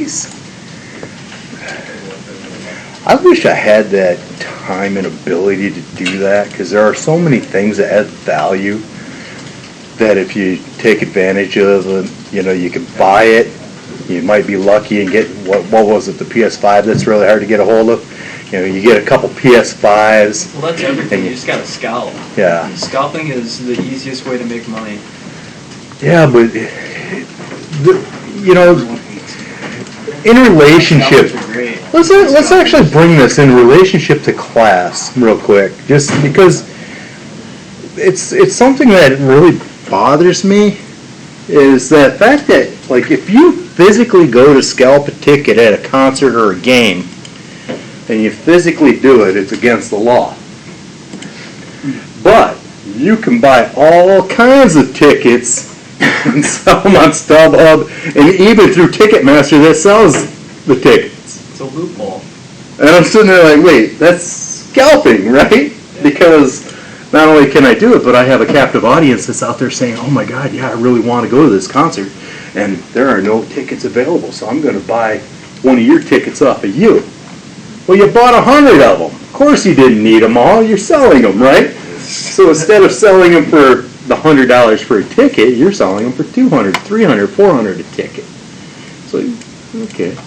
geez. I wish I had that time and ability to do that, because there are so many things that add value that if you take advantage of them, you know, you can buy it. You might be lucky and get, what was it, the PS5 that's really hard to get a hold of? You know, you get a couple PS5s. Well, that's everything. You just got to scalp. Yeah. Scalping is the easiest way to make money. Yeah, but, you know, in relationship, let's actually bring this in relationship to class real quick, just because it's something that really bothers me, is that fact that, like, if you physically go to scalp a ticket at a concert or a game, and you physically do it, it's against the law. But you can buy all kinds of tickets and sell them on StubHub and even through Ticketmaster that sells the tickets. It's a loophole. And I'm sitting there like, wait, that's scalping, right? Because not only can I do it, but I have a captive audience that's out there saying, oh my God, yeah, I really want to go to this concert, and there are no tickets available, so I'm going to buy one of your tickets off of you. Well, you bought 100 of them. Of course you didn't need them all. You're selling them, right? So instead of selling them for the $100 for a ticket, you're selling them for $200, $300, $400 a ticket. So, okay.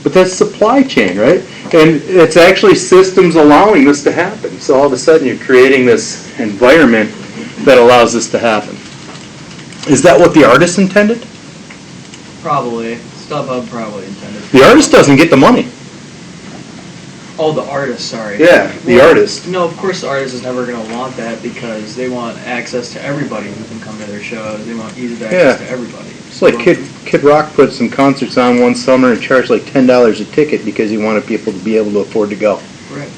But that's supply chain, right? And it's actually systems allowing this to happen. So all of a sudden you're creating this environment that allows this to happen. Is that what the artist intended? Probably. StubHub probably intended. The artist doesn't get the money. Oh, the artist, sorry. Yeah, the artist. No, of course the artist is never going to want that, because they want access to everybody who can come to their shows. They want easy access to everybody. It's like Kid Rock put some concerts on one summer and charged like $10 a ticket because he wanted people to be able to afford to go. Right.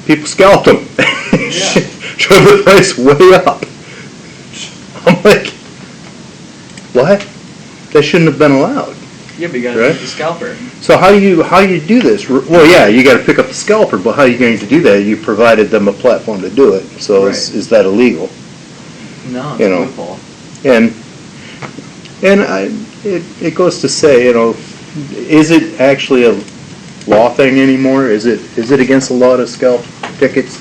People scalped them. Yeah. Drove the price way up. I'm like, what? That shouldn't have been allowed. Yeah, but you got to pick the scalper. So how do you do this? Well, yeah, you got to pick up the scalper, but how are you going to do that? You provided them a platform to do it. So Right. is that illegal? No, it's You know. a loophole. And it goes to say, you know, is it actually a law thing anymore? Is it against the law to scalp tickets?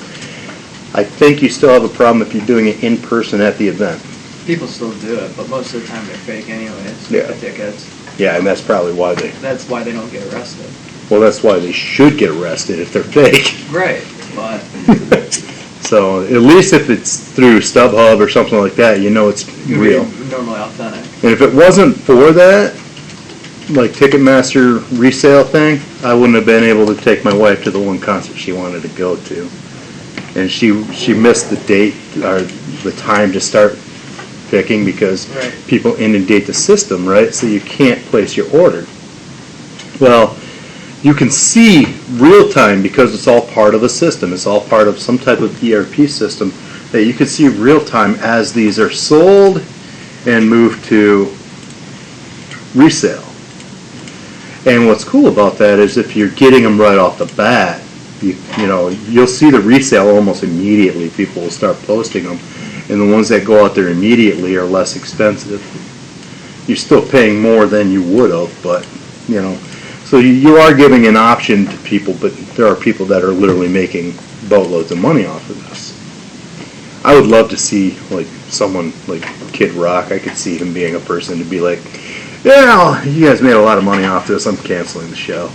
I think you still have a problem if you're doing it in person at the event. People still do it, but most of the time they're fake anyways. Yeah. The tickets. Yeah, and that's probably why That's why they don't get arrested. well, that's why they should get arrested if they're fake. Right, but So at least if it's through StubHub or something like that, you know it's real. normally authentic. And if it wasn't for that, like Ticketmaster resale thing, I wouldn't have been able to take my wife to the one concert she wanted to go to. And she missed the date or the time to start picking because Right. people inundate the system, right? So you can't place your order. Well, you can see real time because it's all part of a system. It's all part of some type of ERP system that you can see real time as these are sold and moved to resale. And what's cool about that is if you're getting them right off the bat, you know, you'll see the resale almost immediately. People will start posting them. And the ones that go out there immediately are less expensive. You're still paying more than you would have, but, you know. So you are giving an option to people, but there are people that are literally making boatloads of money off of this. I would love to see, like, someone like Kid Rock. I could see him being a person to be like, yeah, you guys made a lot of money off this. I'm canceling the show.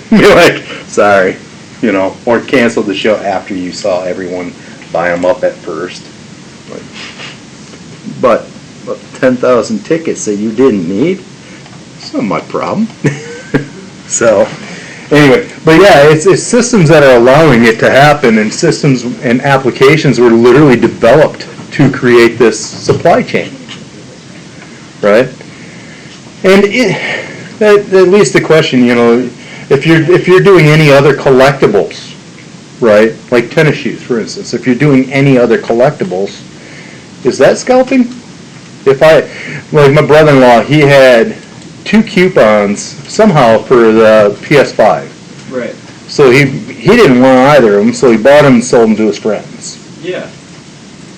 Be like, sorry, you know, or cancel the show after you saw everyone buy them up at first. But 10,000 tickets that you didn't need, it's not my problem. So, anyway, but yeah, it's systems that are allowing it to happen, and systems and applications were literally developed to create this supply chain, right? And at least the question, you know, if you're doing any other collectibles, right, like tennis shoes, for instance, if you're doing any other collectibles, is that scalping? Like my brother-in-law, he had 2 coupons somehow for the PS5. Right. So he didn't want either of them, so he bought them and sold them to his friends. Yeah.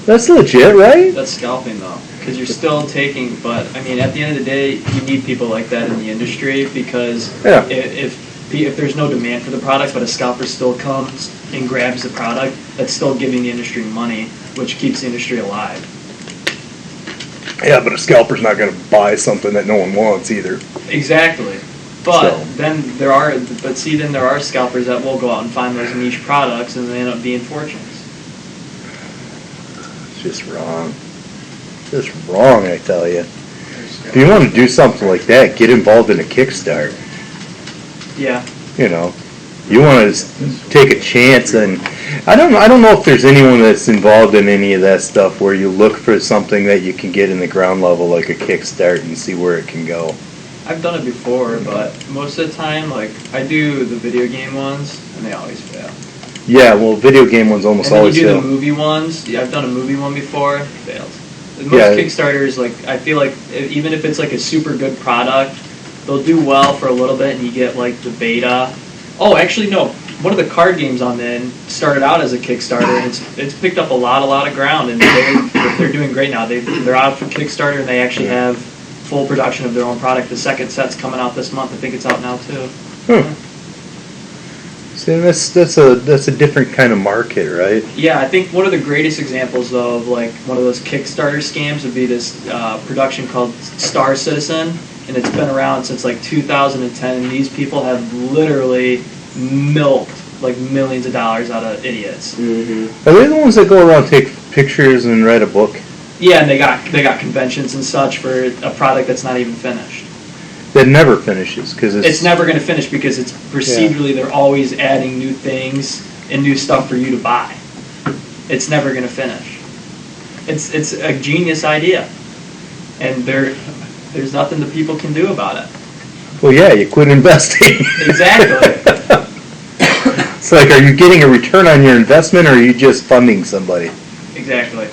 That's legit, right? That's scalping though. because you're still taking. But I mean, at the end of the day, you need people like that in the industry because Yeah. if there's no demand for the product, but a scalper still comes and grabs the product, that's still giving the industry money, which keeps the industry alive. Yeah, but a scalper's not going to buy something that no one wants either. Exactly. But So. then there are scalpers that will go out and find those niche products and they end up being fortunes. It's just wrong. Just wrong, I tell you. If you want to do something like that, get involved in a Kickstarter. Yeah. You know, you want to take a chance, and I don't know if there's anyone that's involved in any of that stuff where you look for something that you can get in the ground level, like a Kickstart, and see where it can go. I've done it before, but most of the time, like, I do the video game ones, and they always fail. Yeah, well, video game ones almost And then always you do fail. the movie ones. Yeah, I've done a movie one before. Failed. Most Yeah. Kickstarters, like, I feel like even if it's like a super good product, they'll do well for a little bit, and you get like the beta. Oh, actually, no. One of the card games I'm in started out as a Kickstarter, and it's picked up a lot of ground, and they're doing great now. They're out for Kickstarter, and they actually have full production of their own product. The second set's coming out this month. I think it's out now too. See, that's a different kind of market, right? Yeah, I think one of the greatest examples of like one of those Kickstarter scams would be this production called Star Citizen, and it's been around since like 2010. And these people have literally milked like millions of dollars out of idiots. Are they the ones that go around take pictures and write a book? Yeah, and they got conventions and such for a product that's not even finished. That never finishes because It's never going to finish because it's procedurally they're always adding new things and new stuff for you to buy. It's never going to finish. It's a genius idea, and there's nothing that people can do about it. Well, yeah, you quit investing. Exactly. It's like, are you getting a return on your investment, or are you just funding somebody? Exactly.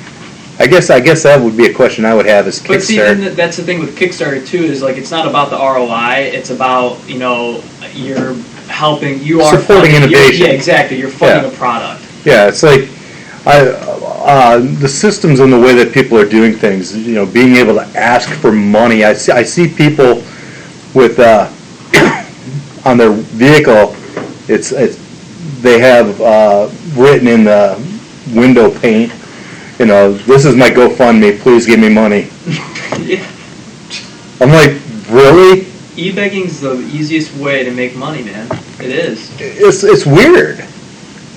I guess that would be a question I would have as But see, Kickstarter. then that's the thing with Kickstarter too, is like it's not about the ROI. It's about you're helping, you are Supporting funding, innovation. Yeah, exactly. You're funding Yeah. a product. Yeah, it's like the systems and the way that people are doing things. Being able to ask for money. I see people with on their vehicle. They have written in the window paint. This is my GoFundMe, please give me money. Yeah. I'm like, really? E-begging's the easiest way to make money, man. It is. It's weird.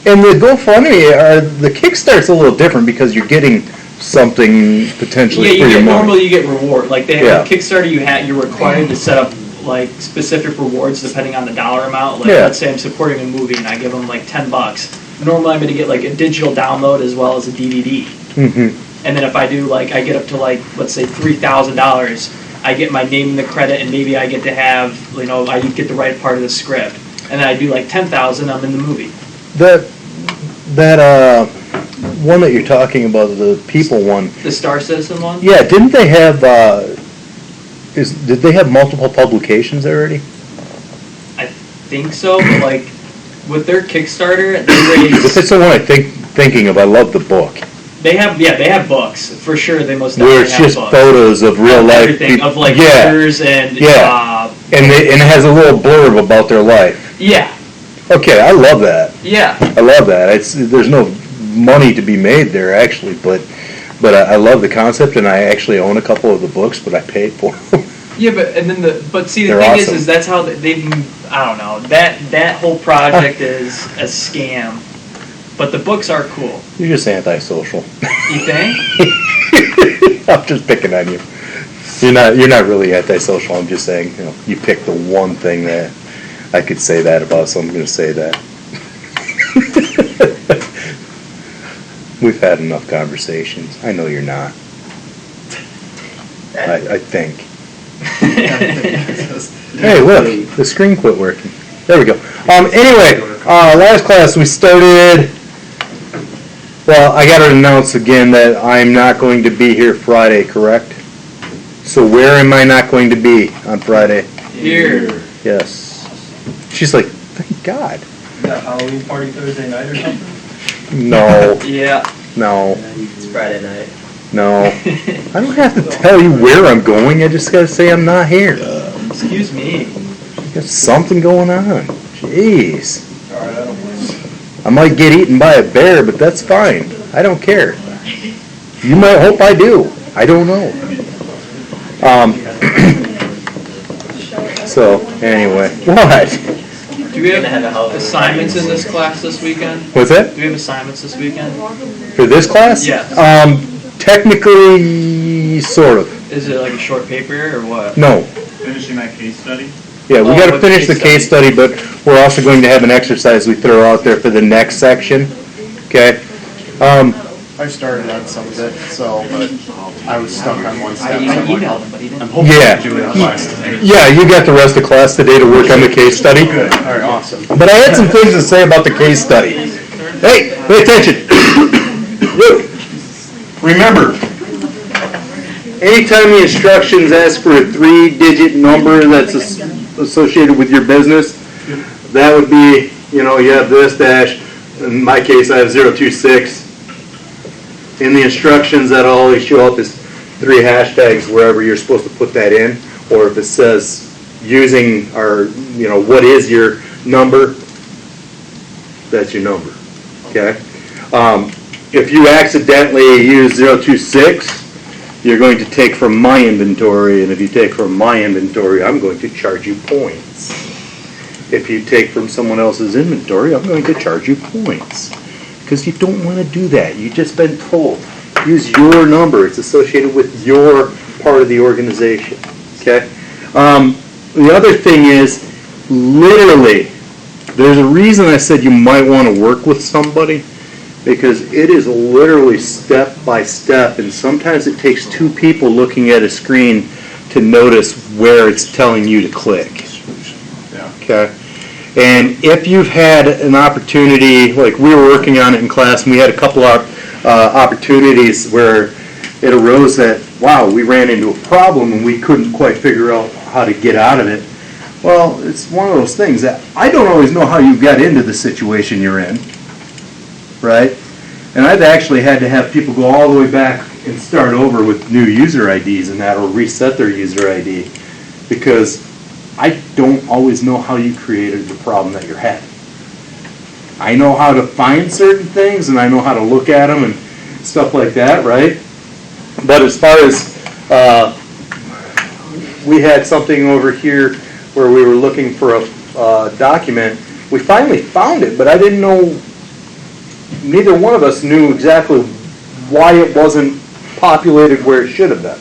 And the GoFundMe, the Kickstart's a little different because you're getting something potentially for your money. Normally you get reward. Like they have Yeah. Kickstarter, you're required to set up like specific rewards depending on the dollar amount. Like Yeah. let's say I'm supporting a movie and I give them like $10. Normally I'm going to get like a digital download as well as a DVD. Mm-hmm. And then if I do like I get up to like let's say $3,000, I get my name in the credit and maybe I get to have I get the right part of the script. And then I do like 10,000, I'm in the movie. That one that you're talking about, the people one. The Star Citizen one? Yeah, didn't they have? Did they have multiple publications already? I think so, but like with their Kickstarter, they If raise. it's the one I'm thinking of, I love the book. They have books for sure. They most Where definitely it's have just books. photos of real life Everything people. of like Yeah, pictures and Yeah. and it has a little blurb about their life. yeah, Okay, I love that. yeah. I love that. There's no money to be made there actually, but I love the concept, and I actually own a couple of the books, but I paid for them. Yeah, but see the They're thing awesome. is that's how they've I don't know that whole project is a scam, but the books are cool. You're just antisocial. You think? I'm just picking on you. You're not really antisocial. I'm just saying, you picked the one thing that I could say that about, so I'm going to say that. We've had enough conversations. I know you're not. I think. Hey, look, the screen quit working. There we go. Anyway, last class we started. Well, I got to announce again that I'm not going to be here Friday, correct? So where am I not going to be on Friday? Here. Yes. She's like, thank God. That Halloween party Thursday night or something? No, Yeah. no. It's Friday night. No. I don't have to tell you where I'm going. I just gotta say I'm not here. Excuse me. Got something going on. Jeez. I might get eaten by a bear, but that's fine. I don't care. You might hope I do. I don't know. So, anyway. What? Do we have assignments in this class this weekend? What's that? Do we have assignments this weekend? For this class? Yes. Technically, sort of. Is it like a short paper or what? No. Finishing that case study? Yeah, we Oh, gotta what finish the case case study, but we're also going to have an exercise we throw out there for the next section. Okay? I started on some of it, but I was stuck on one step. I emailed him, but he I'm didn't. hoping Yeah. to do it last today. Yeah, you got the rest of class today to work on the case study. Good, all right, awesome. But I had some things to say about the case study. Hey, pay attention. Look, remember, anytime the instructions ask for a 3-digit number that's associated with your business, that would be, you have this dash, in my case I have 026. In the instructions, that'll always show up as 3 hashtags wherever you're supposed to put that in, or if it says using or what is your number, that's your number. Okay. If you accidentally use 026, you're going to take from my inventory, and if you take from my inventory, I'm going to charge you points. If you take from someone else's inventory, I'm going to charge you points. Because you don't want to do that. You've just been told. Use your number. It's associated with your part of the organization. Okay? The other thing is, literally, there's a reason I said you might want to work with somebody, because it is literally step by step, and sometimes it takes 2 people looking at a screen to notice where it's telling you to click. Okay? And if you've had an opportunity, like we were working on it in class, and we had a couple of opportunities where it arose that, wow, we ran into a problem and we couldn't quite figure out how to get out of it. Well, it's one of those things that I don't always know how you got into the situation you're in, right? And I've actually had to have people go all the way back and start over with new user IDs and that, or reset their user ID, because I don't always know how you created the problem that you're having. I know how to find certain things, and I know how to look at them and stuff like that, right? But as far as, we had something over here where we were looking for a document. We finally found it, but I didn't know, neither one of us knew exactly why it wasn't populated where it should have been.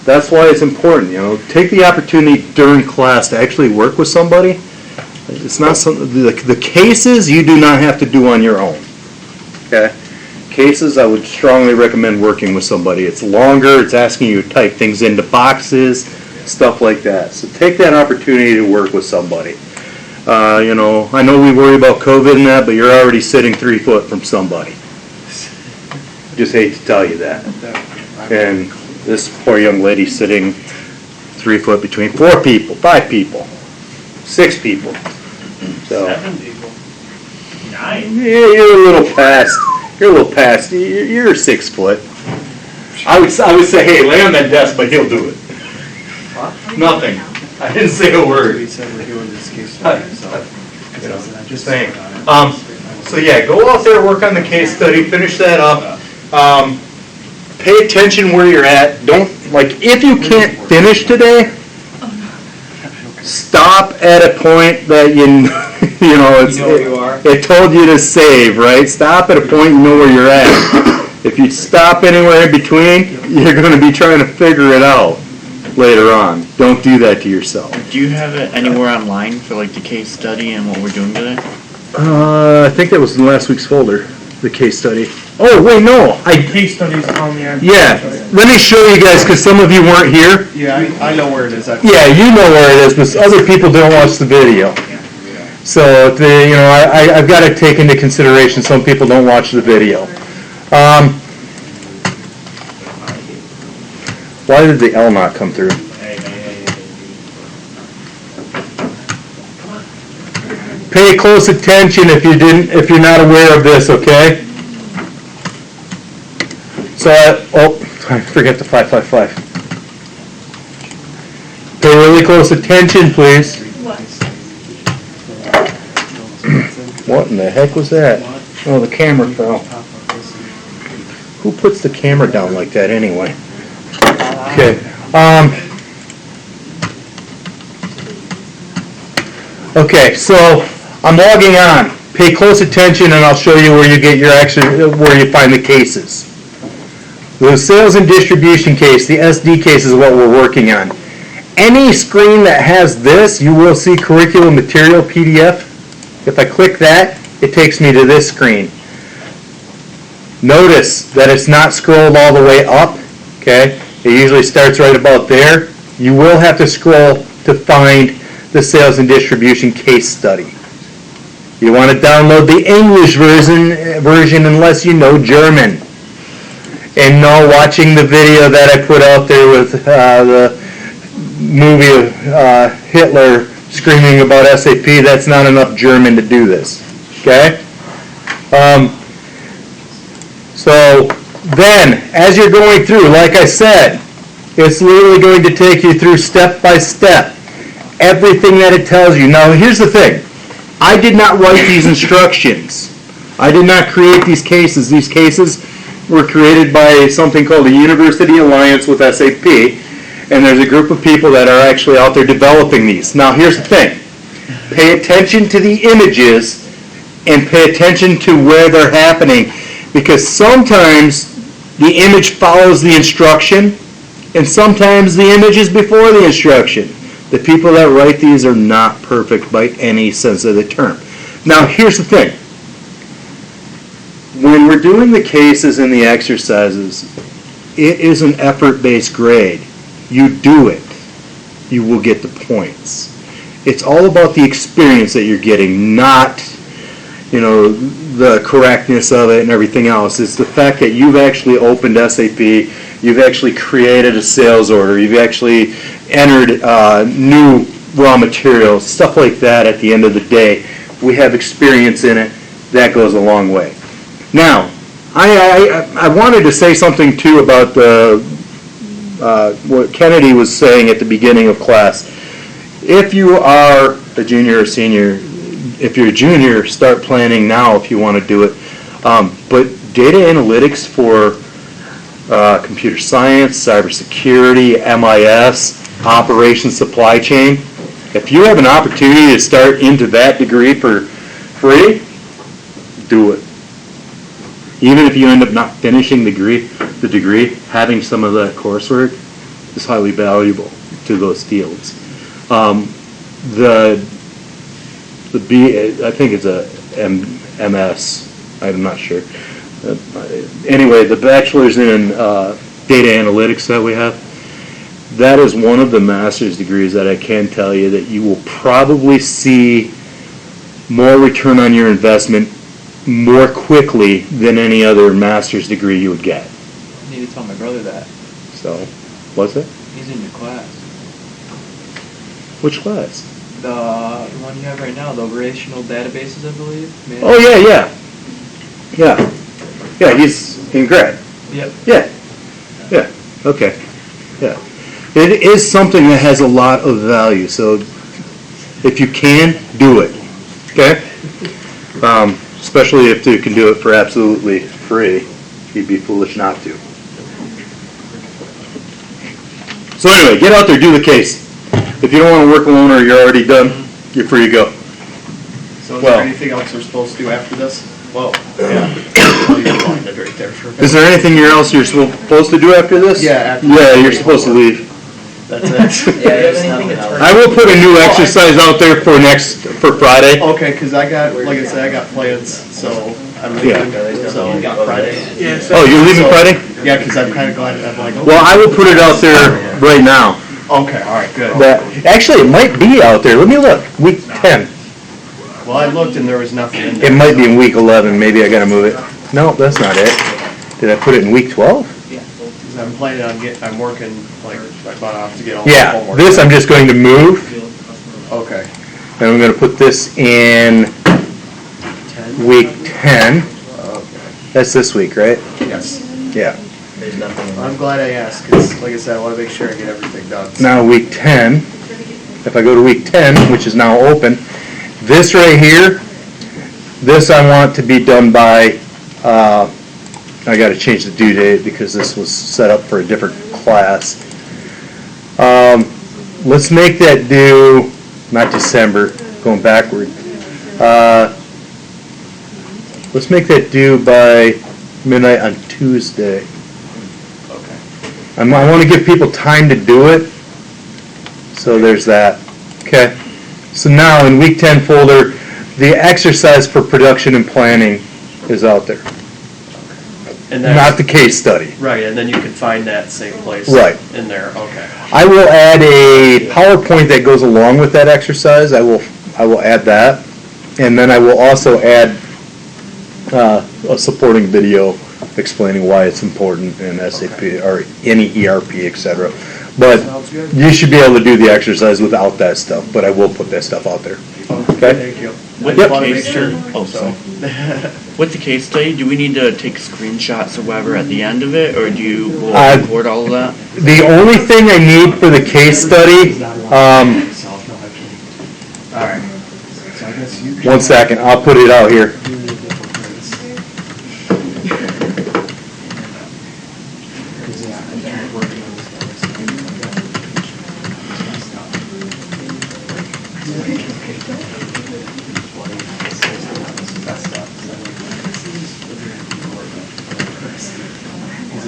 That's why it's important, take the opportunity during class to actually work with somebody. It's not something, the cases you do not have to do on your own. Okay? Cases, I would strongly recommend working with somebody. It's longer, it's asking you to type things into boxes, stuff like that. So take that opportunity to work with somebody. I know we worry about COVID and that, but you're already sitting 3 foot from somebody. Just hate to tell you that. And this poor young lady sitting 3 foot between 4 people, 5 people, 6 people. So 7 people. 9. yeah, you're a little past. You're 6 foot. I would say, hey, lay on that desk, but he'll do it. Nothing. I didn't say a word. We said we're doing this case study, so. Just saying. So yeah, go out there, work on the case study, finish that up. Pay attention where you're at. Don't, if you can't finish today, stop at a point that it told you to save, right? Stop at a point you know where you're at. If you stop anywhere in between, you're going to be trying to figure it out later on. Don't do that to yourself. Do you have it anywhere online for the case study and what we're doing today? I think that was in last week's folder, the case study. Oh, wait, no. Case studies on the Yeah, let me show you guys, because some of you weren't here. Yeah, I know where it is. Yeah, you know where it is, but other people don't watch the video. So, I've got to take into consideration some people don't watch the video. Why did the L not come through? Pay close attention if you're not aware of this, okay? So, I forget the 555. Pay really close attention, please. What in the heck was that? Oh, the camera fell. Who puts the camera down like that anyway? Okay. Okay, so I'm logging on. Pay close attention and I'll show you where you get your where you find the cases. The sales and distribution case, the SD case, is what we're working on. Any screen that has this, you will see curriculum material PDF. If I click that, it takes me to this screen. Notice that it's not scrolled all the way up, okay? It usually starts right about there. You will have to scroll to find the sales and distribution case study. You want to download the English version unless you know German. And no, watching the video that I put out there with the movie of Hitler screaming about SAP, that's not enough German to do this. Okay? So then, as you're going through, like I said, it's literally going to take you through step by step everything that it tells you. Now, here's the thing. I did not write these instructions. I did not create these cases. These cases were created by something called the University Alliance with SAP, and there's a group of people that are actually out there developing these. Now, here's the thing. Pay attention to the images and pay attention to where they're happening, because sometimes the image follows the instruction, and sometimes the image is before the instruction. The people that write these are not perfect by any sense of the term. Now, here's the thing. When we're doing the cases and the exercises, it is an effort-based grade. You do it, you will get the points. It's all about the experience that you're getting, not, the correctness of it and everything else. It's the fact that you've actually opened SAP, you've actually created a sales order, you've actually entered new raw materials, stuff like that. At the end of the day, we have experience in it. That goes a long way. Now, I wanted to say something too about what Kennedy was saying at the beginning of class. If you are a junior or senior, if you're a junior, start planning now if you want to do it. But data analytics for computer science, cybersecurity, MIS, operations, supply chain, if you have an opportunity to start into that degree for free, do it. Even if you end up not finishing the degree, having some of that coursework is highly valuable to those fields. The B, I think it's a MS, I'm not sure. Anyway, the bachelor's in data analytics that we have, that is one of the master's degrees that I can tell you that you will probably see more return on your investment more quickly than any other master's degree you would get. I need to tell my brother that. So, what's it? He's in your class. Which class? The one you have right now, the relational databases, I believe. Maybe. Oh, yeah, he's in grad. Yep. Yeah, okay, yeah. It is something that has a lot of value, so if you can, do it, okay? Especially if you can do it for absolutely free. You'd be foolish not to. So anyway, get out there, do the case. If you don't want to work alone or you're already done, you're free to go. So is there anything else we're supposed to do after this? Whoa, yeah. Oh, you're blinded right there. Is there anything else you're supposed to do after this? Yeah, you're supposed to leave. That's it. I will put a new exercise out there for Friday. Okay, because I got plans, so I'm leaving. So Friday. Oh, you're leaving Friday? Yeah, because I'm kind of glad I'm like. Well, I will put it out there right now. Okay, all right, good. Actually, it might be out there. Let me look. Week 10. Well, I looked and there was nothing in there. It might be in week 11. Maybe I got to move it. No, that's not it. Did I put it in week 12? Because I'm planning on I'm working like my butt off to get all the Yeah, homework. this I'm just going to move. Okay. And I'm going to put this in week 10. Okay. That's this week, right? Yes. Yeah. there's nothing in there. I'm glad I asked, because like I said, I want to make sure I get everything done. Now, week 10, if I go to week 10, which is now open, this right here, this I want to be done by, I got to change the due date because this was set up for a different class. Let's make that due, not December, going backward. Let's make that due by midnight on Tuesday. Okay. I want to give people time to do it, so there's that. Okay. So now in week 10 folder, the exercise for production and planning is out there, And not the case study. right, and then you can find that same place. Right. In there, okay. I will add a PowerPoint that goes along with that exercise. I will add that, and then I will also add a supporting video explaining why it's important in SAP or any ERP, etc. But Sounds good. you should be able to do the exercise without that stuff. But I will put that stuff out there. Okay. Thank you. With I the want to make case sure. study, with the case study, do we need to take screenshots or whatever at the end of it, or do you will record all of that? The only thing I need for the case study, All right. So I guess you one second, I'll put it out here.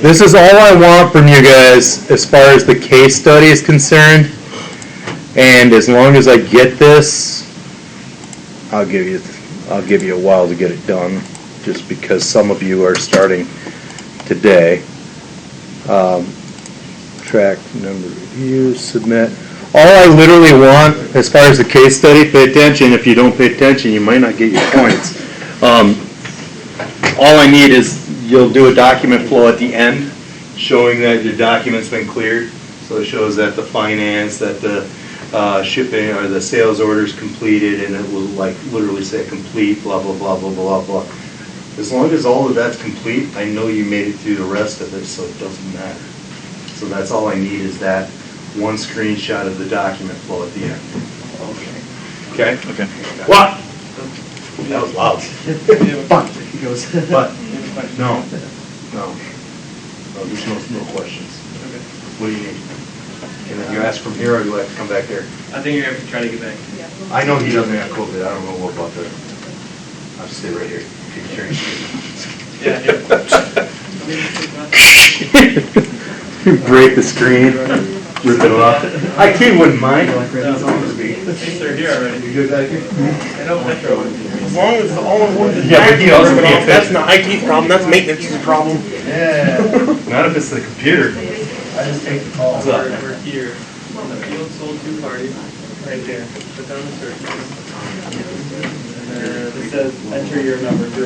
This is all I want from you guys as far as the case study is concerned. And as long as I get this, I'll give you a while to get it done, just because some of you are starting today. Track number review, submit. All I literally want, as far as the case study, pay attention. If you don't pay attention, you might not get your points. All I need is you'll do a document flow at the end, showing that your document's been cleared. So it shows that the finance, that the shipping or the sales order's completed, and it will like literally say complete, blah, blah, blah, blah, blah, blah. As long as all of that's complete, I know you made it through the rest of it, so it doesn't matter. So that's all I need is that one screenshot of the document flow at the end. Okay? Okay. What? That was loud. But, he goes. But, no, there's no questions. What do you need? And if you ask from here, or do I have to come back there? I think you're going to try to get back. I know he doesn't have COVID, I don't know what about the, I'll stay right here. Take your turn. Break the screen, rip it off. IT wouldn't mind. They're here already. You good back here? I know Metro. As long as the all-in-one is Yeah, but he also back, can't that's not IT problem, that's maintenance's problem. Yeah. Not if it's the computer. I just take the call. We're here. The field sold to parties, right there. Put down the search. And then it says enter your number 01.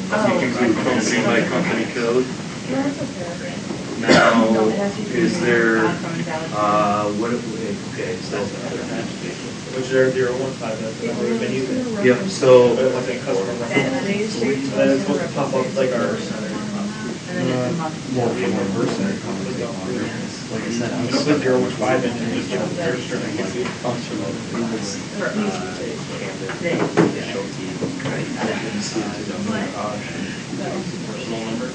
Company by company code. Now, is there, okay, so. Which is our 015, that's the number we've been using. Yep, so. But what's in customer reference? And then it's supposed to pop up like our. Well, from one person, it comes like I said, I'm Put 015 in and just give them the register and get it. Personal number.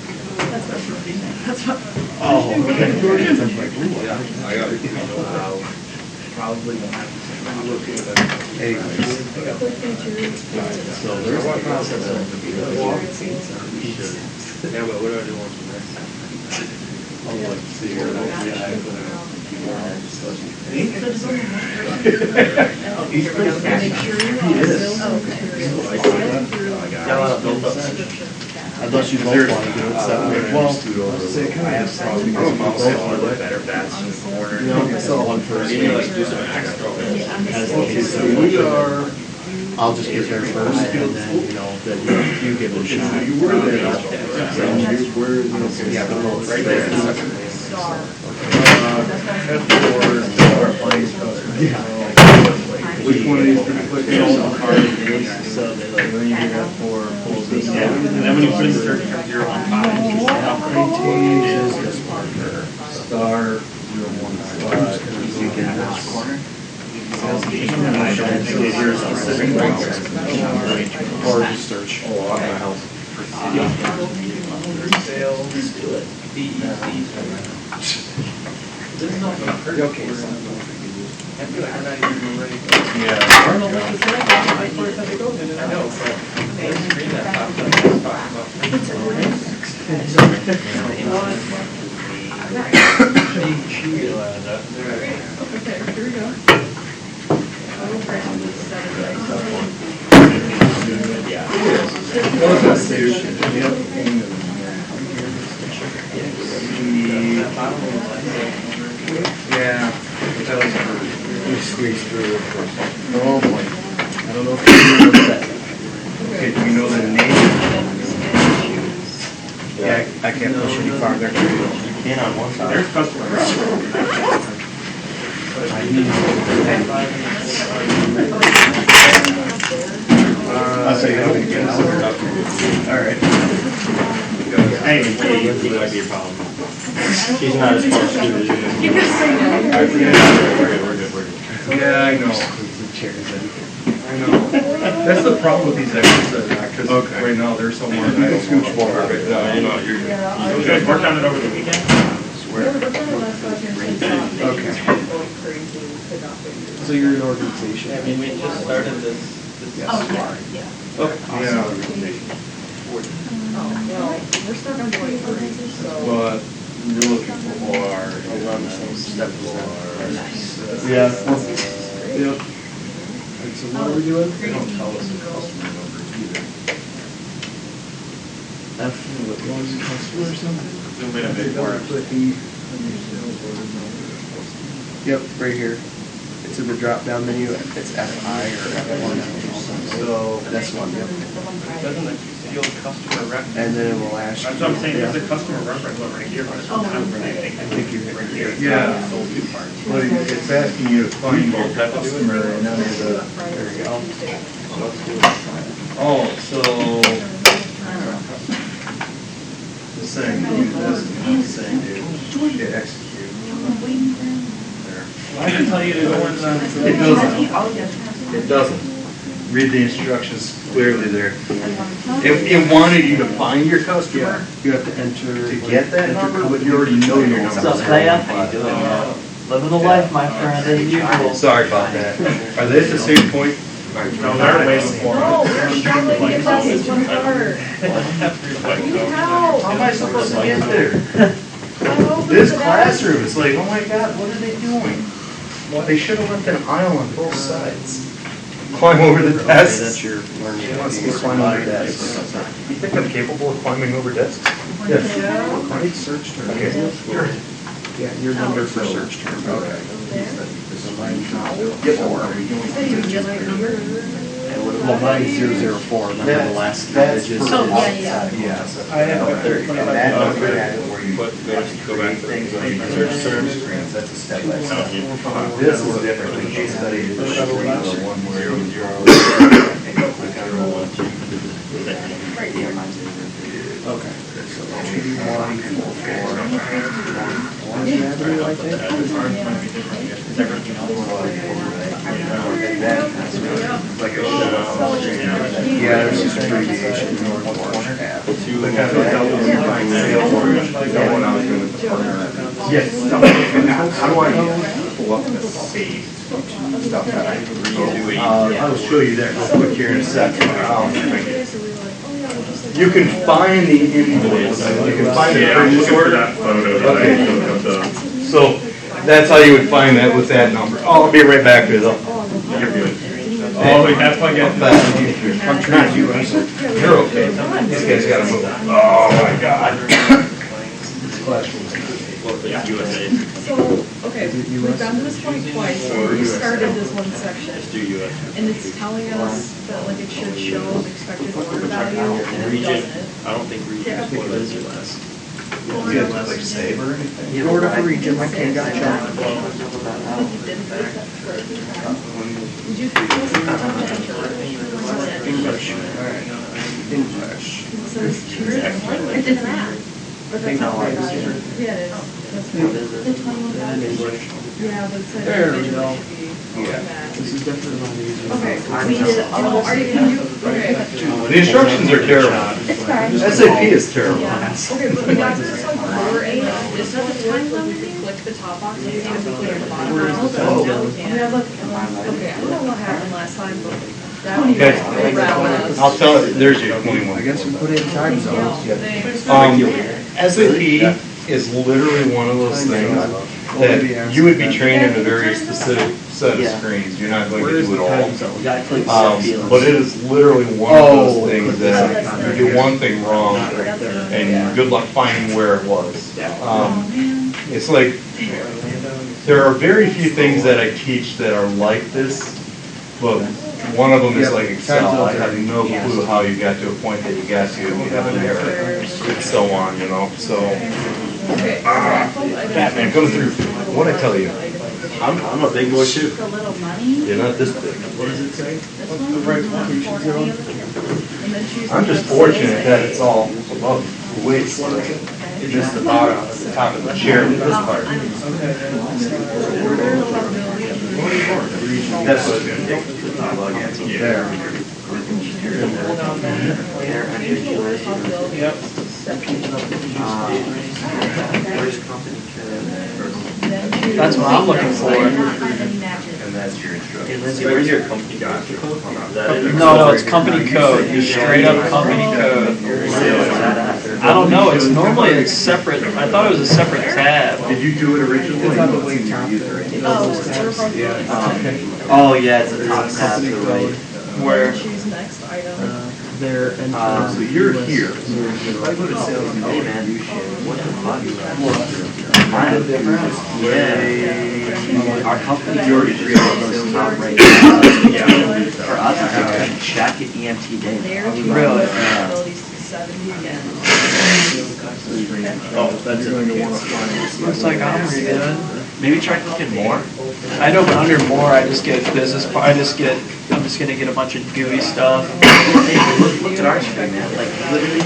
Oh, okay. Probably the Anyways. So there's a process of. Yeah, but what do I do once from there? I'd like to see your. He's pretty fast. Unless you both want to do it separately. Well, say kind of just because we both want to better bats in the corner. You know, so one person. You need to like do some extra. Okay, so we are, I'll just get there first, and then, you know, then you give it a shot. You were there. Yeah, the vote's right there. Which one of these do you click on? So they like, when you do that for full. And then when you star, 01 spot. Or just search. Oh, on my house. Yeah. You squeeze through it. Oh boy. I don't know if you know that. Okay, do you know the name? Yeah, I can't push any farther. You can on one side. There's customer. I'll say how many again. All right. Hey, it might be a problem. She's not as far as you. You can say no. We're good. Yeah, I know. The chairs I know. That's the problem with these extras, because right now they're somewhere. I don't scooch more. No, you're good. You guys worked on it over the weekend? Okay. So you're an organization? I mean, we just started this. Oh, yeah. Okay. Yeah. We're stuck on 2030, so. But you're looking for more, step more. Yeah. Yep. And so what are we doing? They don't tell us the customer number either. What was the customer or something? Zoom in a bit more. Yep, right here. It's in the drop-down menu. It's FI or F1. So that's one. Yep. Doesn't it field customer reference? And then it will ask. That's what I'm saying, there's a customer reference one right here, but it's not for anything. I think you're Right here. Yeah. Sold two parts. Well, it's asking you to find your customer and under the, There we go. oh, so the saying, use this, and the saying, hit execute. There. I can tell you to go in the. It doesn't. It doesn't. Read the instructions clearly there. It wanted you to find your customer You have to enter. to get that number, but you already know your number. What's up, Kaya? How you doing? Living the life, my friend, as usual. Sorry about that. Are they at the same point? No, they're way before. No, we're struggling to get buses from car. How am I supposed to get there? This classroom, it's like, oh my God, what are they doing? Well, they should have left an aisle on both sides. Climb over the desks. That's your learning. He wants me to climb over desks. You think I'm capable of climbing over desks? Yes. Right, search term. Okay. Yeah, your number for search term. Okay. Well, mine's 004, remember the last three digits? Oh, yeah. Yeah. I have a third. And that number where you But go back to things like search term screens, that's a step by step. This is different. The case study is a 1 Okay. So 8144. Avenue, I think. Yeah, there's just abbreviation. Yes. How do I pull up the saved stuff that I read? I'll show you that real quick here in a second. You can find the invoice, you can find the purchase order. Okay. So that's how you would find that with that number. Oh, I'll be right back with it. You're good. Oh, we have to get Not you, you're okay. These guys gotta move. Oh my God. This classroom's. So, okay, we've done this one twice, so we started this one section. And it's telling us that like it should show the expected order value, and it doesn't. I don't think region is what it is less. You have to like save or anything? Order for region, I can't got you. Did you think this is English. All right. English. It says choose. It did that. But that's not very value. Yeah, it is. That's What good. is it? Yeah, but it said There we individual go. should be Yeah. that. This is definitely not easy. Okay, we did, are you gonna do, okay. The instructions are terrible. SAP is terrible. Yeah, okay, but we got this one before, and this one was like, if you click the top box, you can even click the bottom box. Yeah, look, okay, I don't know what happened last time, but that one. Okay. Rattled I'll us. tell you, there's your 21. I guess we put in time zones. SAP is literally one of those things that you would be trained in a very specific set of screens. You're not going to do it all. But it is literally one of those things that you do one thing wrong and good luck finding where it was. It's like, there are very few things that I teach that are like this, but one of them is like Excel. I have no clue how you got to a point that you got to, you have an error, and so on, you know, so. Batman, come through. What'd I tell you? I'm a big boy too. The little money. You're not this big. What does it say? This one's and then choose. I'm just fortunate that it's all above the waist. It's just the bottom, the top of the chair with this part. That's what it's gonna take. There. Yep. That's what I'm looking for. And that's your instruction. Where's your company got you? No, it's company code, just straight up company code. I don't know, it's normally separate, I thought it was a separate tab. Did you do it originally? Oh, yeah, it's a top tab to the right. Where? Choose next item. Their So you're here. If I go to sales and Hey, man, what the fuck? Mine? Yeah. Our company already those top right. For us, it's like check at EMT data. There's Really? abilities to 70 again. Oh, that's going to want to find. Looks like I'm pretty good. Maybe try clicking more. I know, but under more, I just get business, I'm just gonna get a bunch of GUI stuff. Hey, look at our screen, man. Like, literally,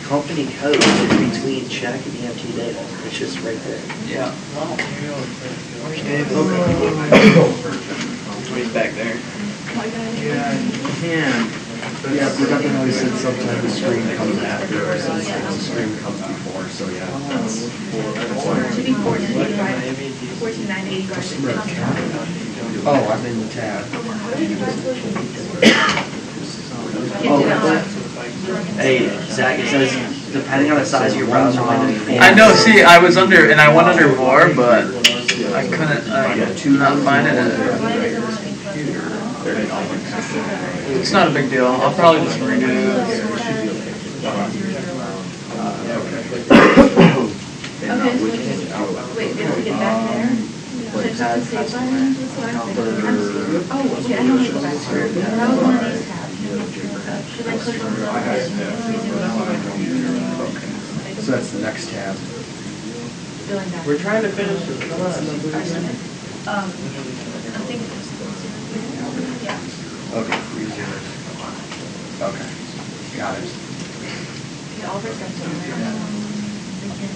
company code is between check and EMT data. It's just right there. Yeah. Where's David? He's back there. Man. Yeah, we definitely said sometimes the screen comes after, or sometimes the screen comes before, so yeah. Should be 14,985. Oh, I'm in the tab. Hey, Zach, it says, depending on the size of your browser, I know, see, I was under, and I went under more, but I couldn't, not find it. It's not a big deal, I'll probably just redo it. Okay, wait, did we get back there? Should I just hit the save button? Oh, wait, I don't need to go back there. That was one of these tabs. Should I click on the? So that's the next tab. Going back. We're trying to finish it. I think it's, yeah. Okay. Okay, got it. Yeah, all of our stuff's on there. Okay.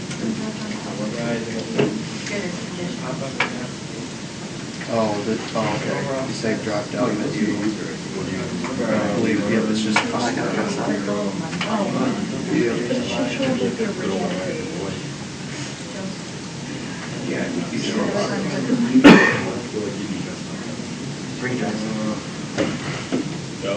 The save dropped out. I believe, yeah, it's just. Bring drives. Go.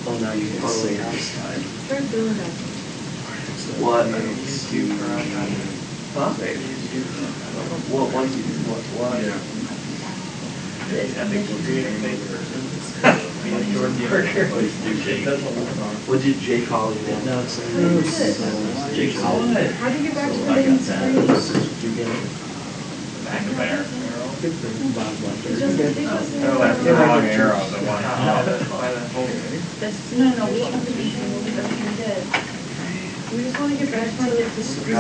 Oh, now you can save this time. What? Huh? What one? What? Yeah. What did Jay call you? No, it's. Jay called. How do you get back to the main screen? Back to there. It's just, they just. Oh, that's the wrong arrow, the one. That's, no, we want to be, that's what we did. We just want to get back to the screen.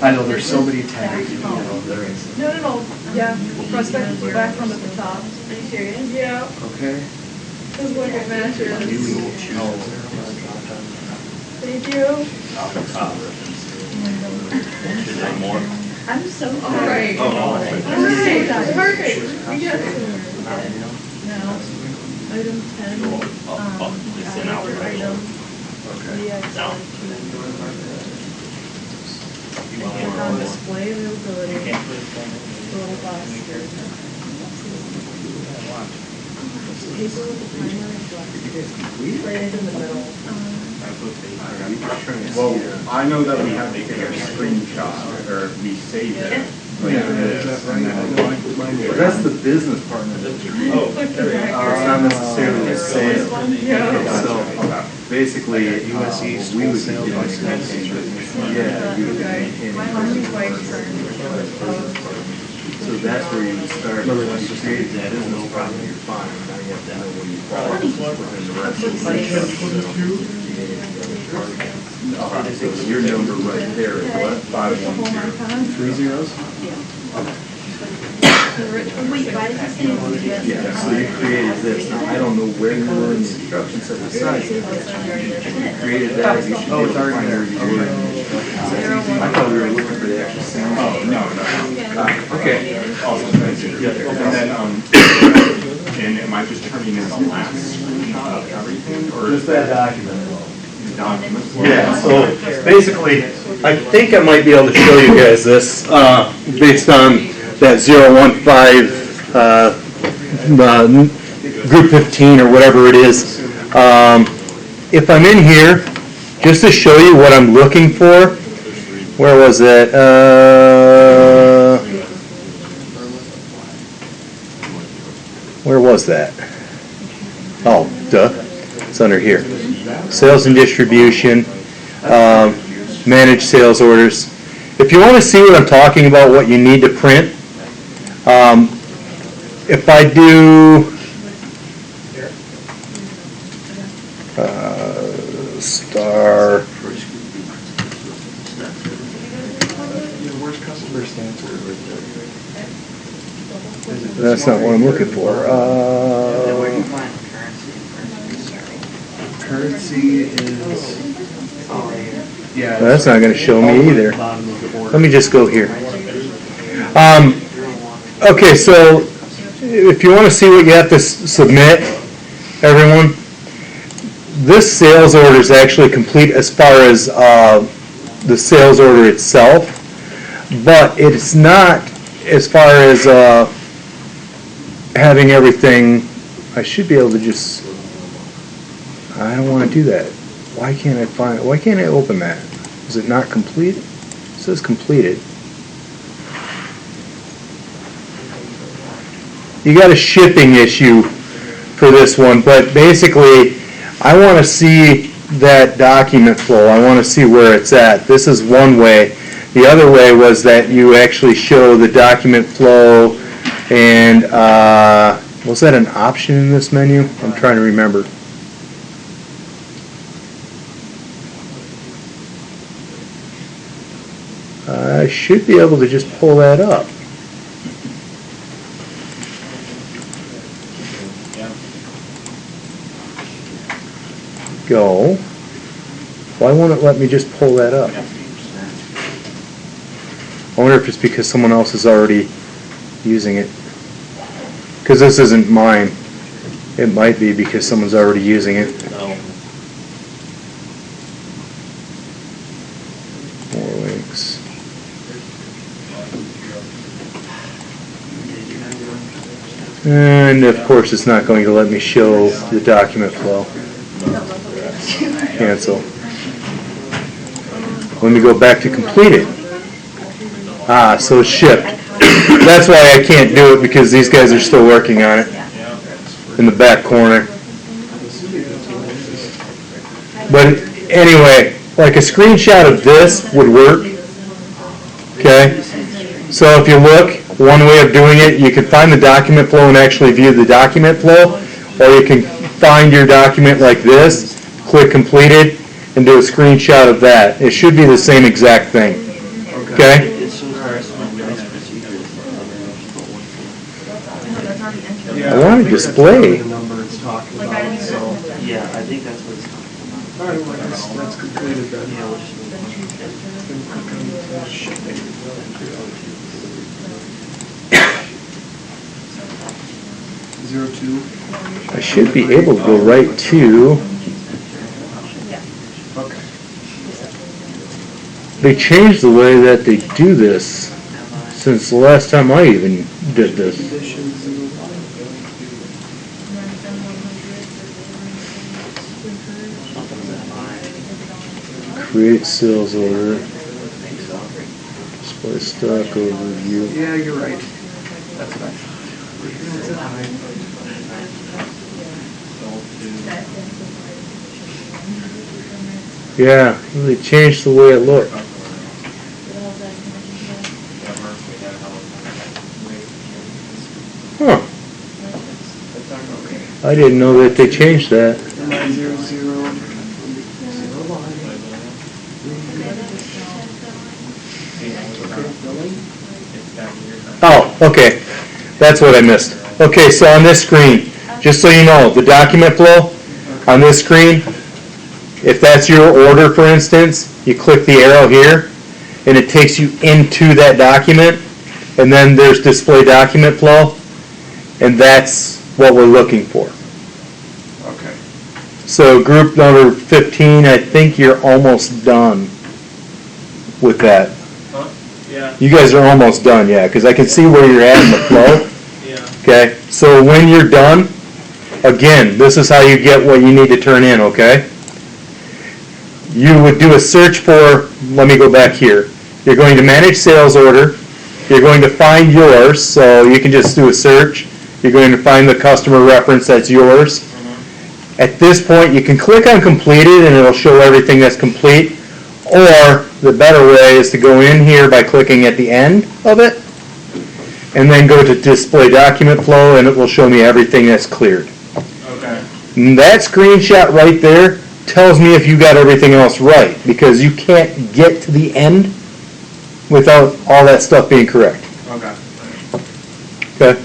I know there's so many tabs, you know, there is. No, yeah, press back from at the top. Are you serious? Yeah, Okay. just look at matches. Thank you. Is there more? I'm so All right. All right, perfect. We got it. Now, item 10, It's an hour. item. Down. On display availability. Little box here. Paper with the primary black. Right in the middle. Well, I know that we have to take a screenshot, or we save it. That's the business partner. It's not necessarily the sale. Yeah. So, basically, US East we would be wholesale doing business. yeah, you would be Okay. maintaining. My mom's wife So that's where you would start. Once you create that business partner, you're fine. Now you have to know where you fall within the rest of the. So your number right there is what? 510. 3 zeros? Wait, why did you say it was US? Yeah, so you created this. Now, I don't know where you were in the instructions of the site. You created that, you should be able to find where you were. I thought we were looking for the actual same. Oh, no. Okay. Awesome, thank you. And then, and am I just turning in the last screenshot of everything, or? Just that document. Documents? Yeah, so basically, I think I might be able to show you guys this, based on that 015, group 15 or whatever it is. If I'm in here, just to show you what I'm looking for, where was it? Where was that? Oh, duh, it's under here. Sales and distribution, managed sales orders. If you want to see what I'm talking about, what you need to print, if I do star, Where's customer stands for? that's not what I'm looking for. Where do you find currency? Currency is, yeah. That's not going to show me either. Bottom of the order. Let me just go here. Okay, so if you want to see what you have to submit, everyone, this sales order is actually complete as far as the sales order itself, but it's not as far as having everything. I should be able to just, I don't want to do that. Why can't I open that? Is it not completed? It says completed. You got a shipping issue for this one, but basically, I want to see that document flow. I want to see where it's at. This is one way. The other way was that you actually show the document flow, and was that an option in this menu? I'm trying to remember. I should be able to just pull that up. Go. Why won't it let me just pull that up? I wonder if it's because someone else is already using it. Because this isn't mine. It might be because someone's already using it. More links. And of course it's not going to let me show the document flow. Cancel. Let me go back to completed. Ah, so it's shipped. That's why I can't do it, because these guys are still working on it in the back corner. But anyway, like a screenshot of this would work. Okay? So if you look, one way of doing it, you can find the document flow and actually view the document flow, or you can find your document like this click completed, and do a screenshot of that. It should be the same exact thing. Okay? I want to display. The number it's talking Like I about, didn't so. Yeah, I think that's what it's talking about. All right, well, that's completed then. Yeah, we'll just- Zero two. I should be able to go right to, Okay. they changed the way that they do this since the last time I even did this. Create sales order. Display stock overview. Yeah, you're right. That's what I thought. Yeah, they changed the way it looked. Huh. I didn't know that they changed that. 900. Oh, okay. That's what I missed. Okay, so on this screen, just so you know, the document flow on this screen, if that's your order, for instance, you click the arrow here, and it takes you into that document, and then there's display document flow, and that's what we're looking for. Okay. So group number 15, I think you're almost done with that. Yeah, You guys are almost done, yeah, because I can see where you're at in the flow. yeah. Okay, so when you're done, again, this is how you get what you need to turn in, okay? You would do a search for, let me go back here. You're going to manage sales order. You're going to find yours, so you can just do a search. You're going to find the customer reference that's yours. At this point, you can click on completed and it'll show everything that's complete. Or the better way is to go in here by clicking at the end of it and then go to display document flow and it will show me everything that's cleared. Okay. And that screenshot right there tells me if you got everything else right because you can't get to the end without all that stuff being correct. Okay. Okay?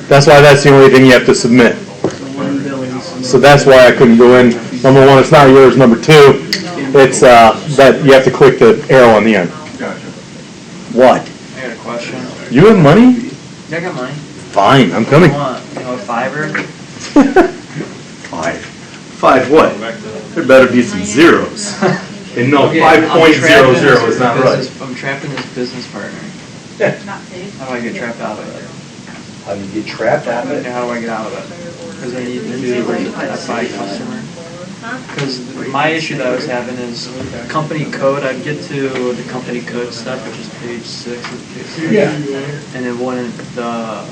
That's why that's the only thing you have to submit. So one billing. So that's why I couldn't go in. Number one, it's not yours. Number two, it's that you have to click the arrow on the end. Gotcha. What? I got a question. You have money? Yeah, I got mine. Fine, I'm coming. You know, a fiver? Five. Five what? There better be some zeros. And no, Okay, 5.00 is not right. I'm trapped in this business partner. Not safe. How do I get trapped out of it? How do you get trapped out of And how do I get out of it? Because I need to do a FI customer. Because my issue that I was having is company code. I'd get to the company code stuff, which is page 6 of the page. Yeah. And then the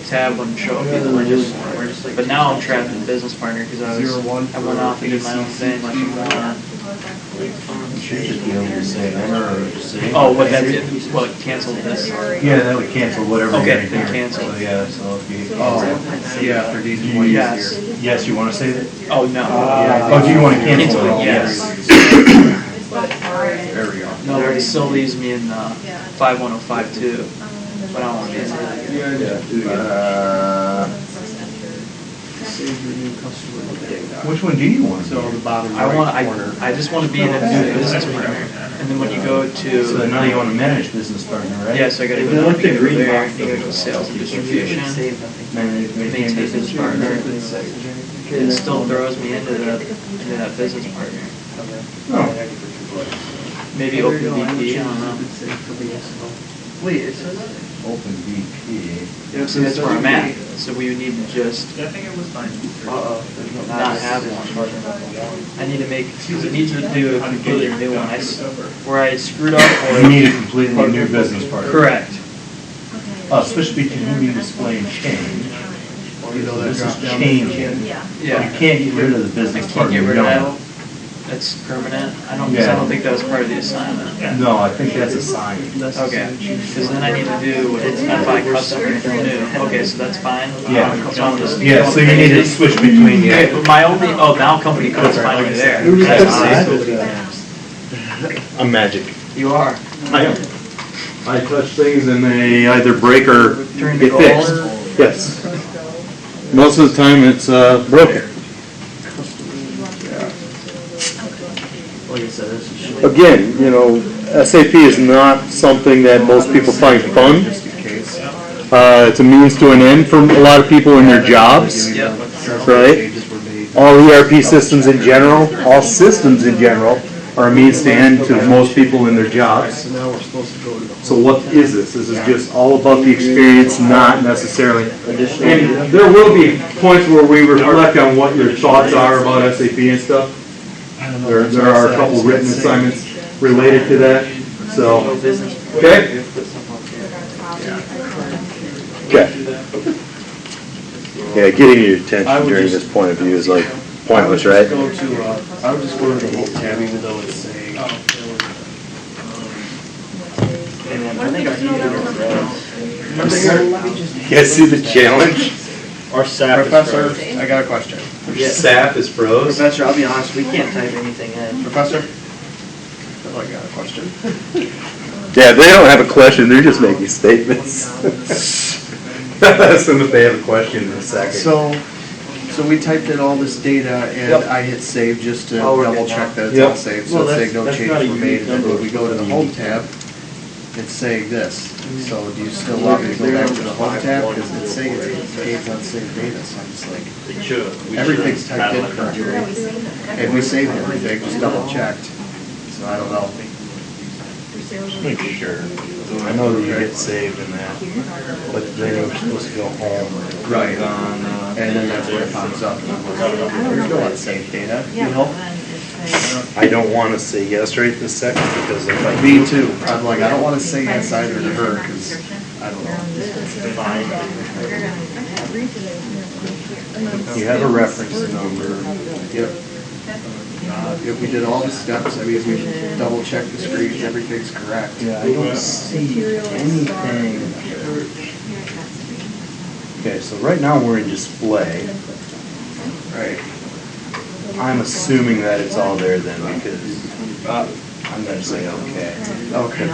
tab wouldn't show up either. But now I'm trapped in business partner because I went off and did my own thing like you want. Oh, what that did? What canceled this? Yeah, that would cancel whatever. Okay, you're then doing. cancel. So, yeah, so if you. Yeah, for these Yes. Yes, you want to say that? Oh no. Oh, do you want to cancel it all? Yes. There we go. No, but it still leaves me in 51052. But I don't want to be in that. Save your new customer. Which one do you want? So the bottom I right corner. I just want to be in a new business partner. And then when you go So now to, you want to manage business partner, right? yeah, so I got to go down here, you go to sales and distribution, maintain business partner. It still throws me into that business partner. Maybe open VP, I don't know. Wait, it says? Open VP. So that's where I'm at. So we would need to just I think it was fine. not have one. I need to do a completely new one. Where I screwed up You was, need a completely new business partner. correct. Switch between display and change. You know that This is drop down. changing. Yeah. You Yeah. can't get rid of the I business can't partner. get rid of No. that. it's permanent? I don't think that was part of the assignment. No, I think that's a sign. Okay, because then I need to do, if I custom or new. Okay, so that's fine? Yeah. So I'll just- Yeah, so you need to switch between, Okay, but my only, now company code's finally there. I'm magic. You are. I touch things and they either break or Turn to get fixed. gold. Yes. Most of the time it's broken. Like I said, this is Again, SAP is not something that most people find fun. just in case. It's a means to an end for a lot of people in their jobs. Yep. Right. Changes were made. All ERP systems in general, all systems in general, are a means to end to most people in their jobs. So now we're supposed to go to the. So what is this? This is just all about the experience, not necessarily. And there will be points where we reflect on what your thoughts are about SAP and stuff. There are a couple written assignments related to that, so. Okay? Okay. Yeah, getting your attention during this point of view is like pointless, right? I would just go to the whole tab even though it's saying. You guys see the challenge? Our SAP Professor, is frozen. I got a question. SAP is froze. Professor, I'll be honest, we can't type anything in. Professor? Oh, I got a question. Yeah, they don't have a question, they're just making statements. Ask them if they have a question in a second. So we typed in all this data and I hit save just to Oh, we're good double check now. that it's Yep. all saved. So Well, it's saying no that's changes not a were made. And then when we unique go to the home tab, it's saying this. So do you still want me to go back to the home tab? Because it's saying it contains unsaved data. So I'm just like, It should. everything's typed in correctly. And we saved everything, just double checked. So I don't know. Make sure. I know that you get saved in that, but then you're supposed to go home. Right. And then that's where it pops up. And I'm like, there's no unsaved data, you know? I don't want to say yes right this second because if I Me too. I'm like, I don't want to say yes either to her because I don't know. you have a reference number. Yep. If we did all the steps, I mean, we double checked the screens, everything's correct. Yeah, I don't see anything. Okay, so right now we're in display. Right. I'm assuming that it's all there then because I'm going to say okay. Okay.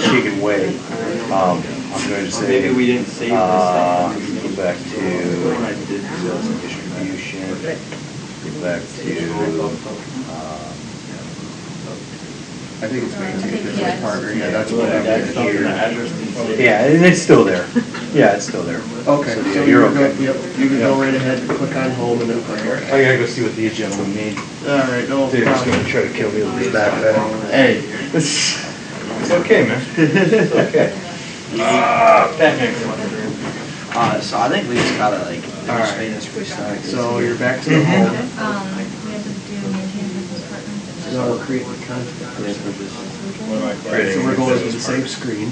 She can wait. I'm going to say. Maybe we didn't save this. Go back to sales and distribution. Go back to. I think it's maintained as a partner, yeah, that's what I did here. Yeah, and it's still there. Yeah, it's still there. Okay, So, so yeah, you're you're okay. okay. Yep, you can go right ahead and click on home and then click OK. I gotta go see what the agenda will mean. All right, no They're just problem. gonna try to kill me with this backpack. Hey. It's okay, man. It's okay. So I think we just gotta like, All right. So you're back to the home. We have to do maintain business partners. So now we're creating a contract. Right, So we're going to the same screen.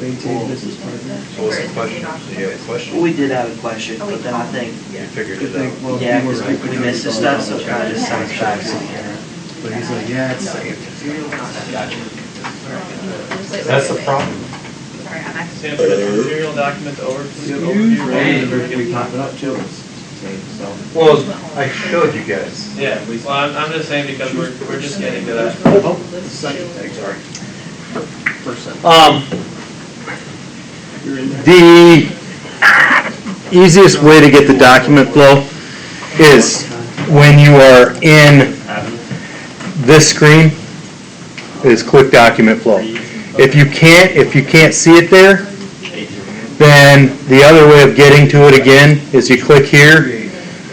Maintain business partner. What was the question? we did have a question, but then I think, Good thing, well, yeah, you were because right. we missed this stuff, so it kind of just sounds back. But he's like, yeah, it's saved. That's the problem. Sorry, I'm actually. Sam, for the material document overview, Hey, right? we pop it up too. Well, I showed you guys. Yeah, well, I'm just saying because we're just getting to that. Oh, second thing, sorry. First sentence. The easiest way to get the document flow is when you are in this screen, is click document flow. If you can't see it there, then the other way of getting to it again is you click here,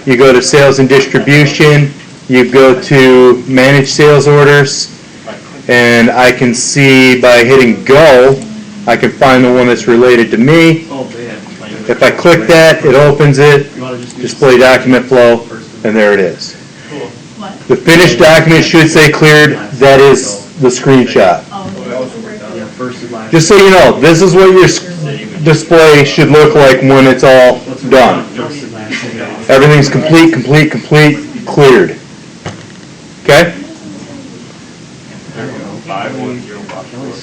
you go to sales and distribution, you go to manage sales orders, and I can see by hitting go, I can find the one that's related to me. Oh, man. If I click that, it opens it, You want to just do display document flow, and there it is. What? The finished document should say cleared, that is the screenshot. Yeah, first and last. Just so you know, this is what your display should look like when it's all done. First and last. Everything's complete, cleared. Okay? 51054.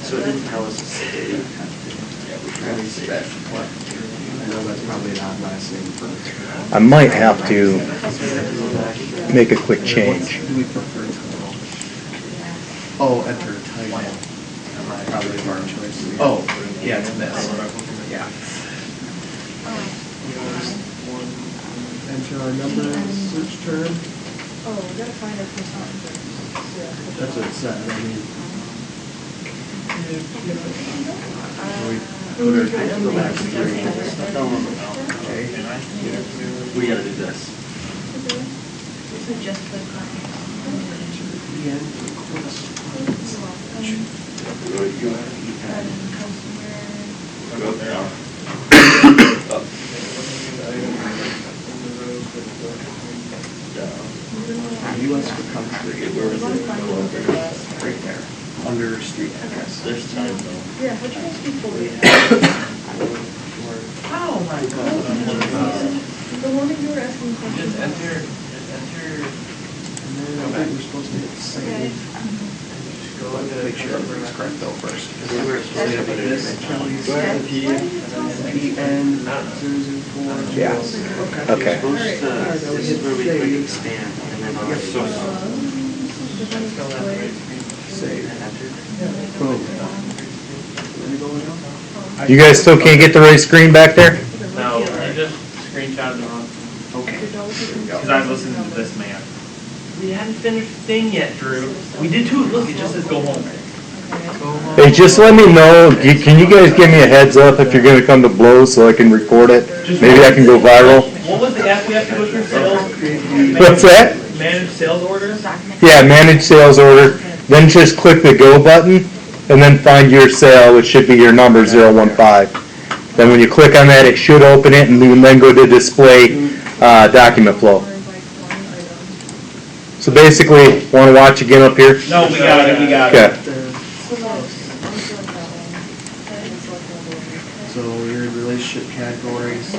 So it didn't tell us the state. I know that's probably not last name. I might have to make a quick change. Do we prefer to? Oh, enter title. Probably of our choice. Oh, yeah, it's this. Yeah. Enter our number, search term. Oh, we gotta find our first one. That's what it said. I mean. We go back to the okay. We gotta do this. So just the client. US for country. Where is it? Right there. Under street address. This time though. Yeah, what'd you guys be for? Oh my god. The one that you were asking questions. Just enter. And then I think we're supposed to hit save. Make sure everything's correct though first. We're supposed to hit this. Kelly's PN004. Yeah. Okay. This is where we click expand and then our save. Boom. You guys still can't get the right screen back there? No, you just screenshot the wrong. Okay. Because I was listening to this man. We hadn't finished the thing yet, Drew. We did too. Look, it just says go home. Hey, just let me know, can you guys give me a heads up if you're gonna come to blows so I can record it? Maybe I can go viral. What was the app we have to go through? Sales? What's that? Manage sales orders? Yeah, manage sales order, then just click the go button, and then find your sale, which should be your number 015. Then when you click on that, it should open it, and then go to display document flow. So basically, want to watch again up here? No, we got it, we got it. Okay. So you're in relationship category, so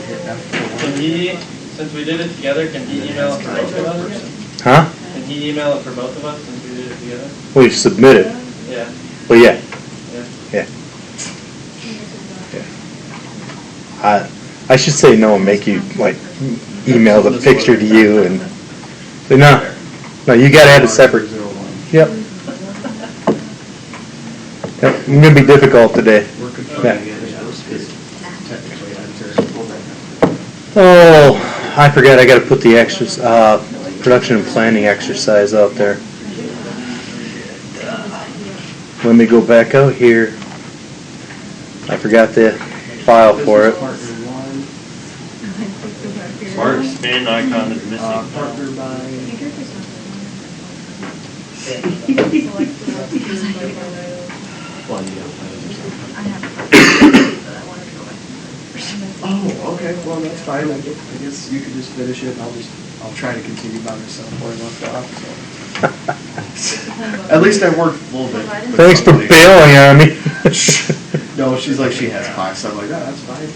hit Can F4. he, since we did it together, can he email it for both of us? Huh? Can he email it for both of us since we did it together? Well, you submitted. Yeah. Well, yeah. Yeah. I should say no and make you, like, email the picture to you and, but no, you gotta have it separate. Yep. Yep, I'm gonna be difficult today. We're confirming Yeah. it, because technically enter. Oh, I forgot, I gotta put the extras, production and planning exercise out there. Let me go back out here. I forgot the file for it. Partner one, Our expand icon is missing. partner by. Oh, okay, well, that's fine, I guess you could just finish it, I'll try to continue by myself where I left off, so. At least I worked a little bit. with Thanks for somebody. bailing on me. No, she's like, she has pox, I'm like, that's fine.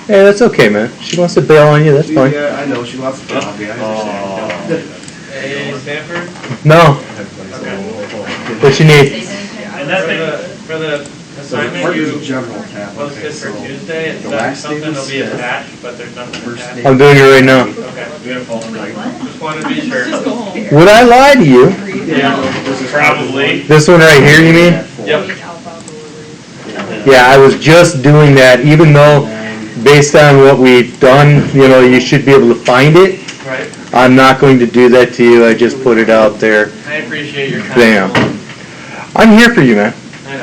Hey, that's okay, man. She wants to bail on you, that's fine. Yeah, I know, she wants to talk, I understand. Hey, Stanford? No, what you need? And that thing, for the So the assignment partner's you general tab, okay, posted for so. Tuesday, it the said last something name will is be Smith. attached, but there's nothing First attached. name. I'm doing it right now. Okay, beautiful. Just wanted to be sure. Just go home. Would I lie to you? Yeah, probably. This one right here, you mean? Yep. Yeah, I was just doing that, even though, based on what we've done, you should be able to find it. Right. I'm not going to do that to you, I just put it out there. I appreciate your time. Bam. I'm here for you, man. I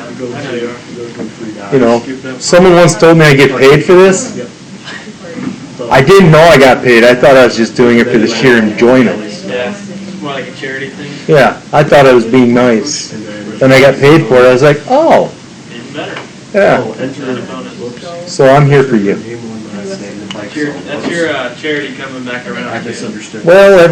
know you are. Someone once told me I get paid for this. I didn't know I got paid, I thought I was just doing it for the sheer enjoyment. Yeah, more like a charity thing. Yeah, I thought I was being nice. Then I got paid for it, I was like, oh, Even better. yeah. Another bonus. So I'm here for you. Name, one last name, and like, That's your charity coming back around. I misunderstood. Well,